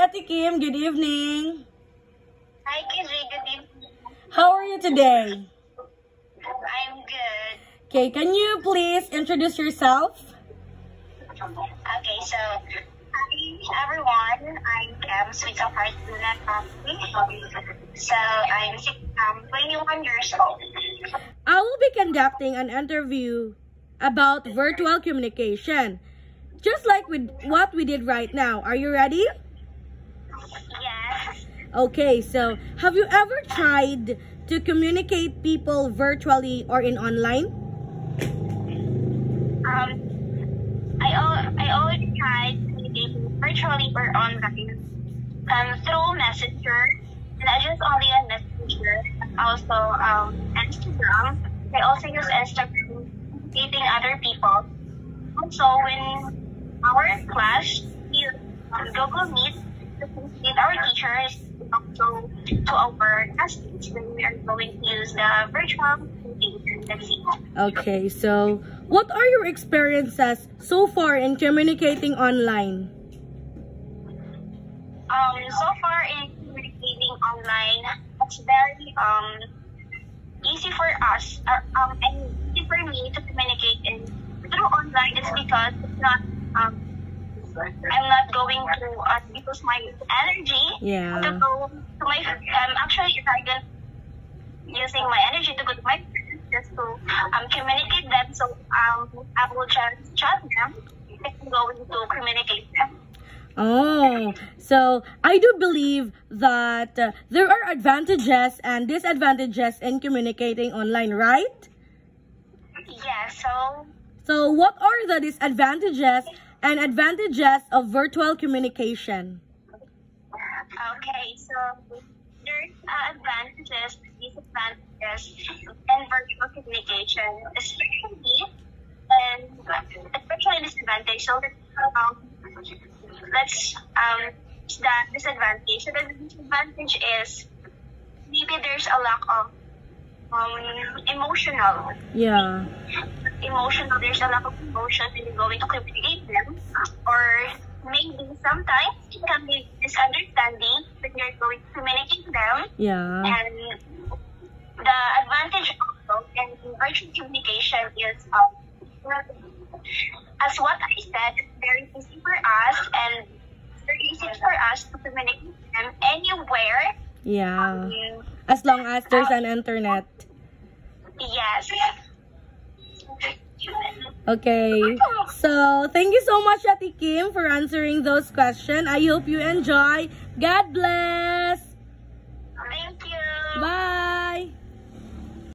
Ate Kim. Good evening. Hi, KJ. Good evening. How are you today? I'm good. Okay, can you please introduce yourself? Okay, so hi everyone. I'm Cam, Sweet of Heart Luna Coffee. So I'm 21 years old. I will be conducting an interview about virtual communication, just like with what we did right now. Are you ready? Yes. Okay, so have you ever tried to communicate people virtually or in online? I already tried communicating virtually or online through Messenger, and not just only on Messenger, but also Instagram. I also use Instagram dating other people. Also, when our class use Google Meet to communicate our teachers, also to our classmates, when we are going to use the virtual communication. That's it. Okay, so what are your experiences so far in communicating online? So far in communicating online, it's very easy for us, and easy for me to communicate through online. It's because it's not I'm not going to use my energy to go to my actually if I don't using my energy to go to my friends just to communicate them. So I will just chat them if I'm going to communicate them. Oh, so I do believe that there are advantages and disadvantages in communicating online, right? Yeah, So what are the disadvantages and advantages of virtual communication? okay, so there's advantages, disadvantages in virtual communication, especially disadvantage. So let's the disadvantage. So the disadvantage is maybe there's a lack of emotional. Yeah. There's a lack of emotion when you're going to communicate them, or maybe sometimes it can be misunderstanding when you're going to communicate them. Yeah. And the advantage also in virtual communication is as what I said, it's very easy for us and very easy for us to communicate them anywhere. Yeah. As long as there's an internet. Yes. Okay. So, thank you so much, Ate Kim, for answering those questions. I hope you enjoy. God bless!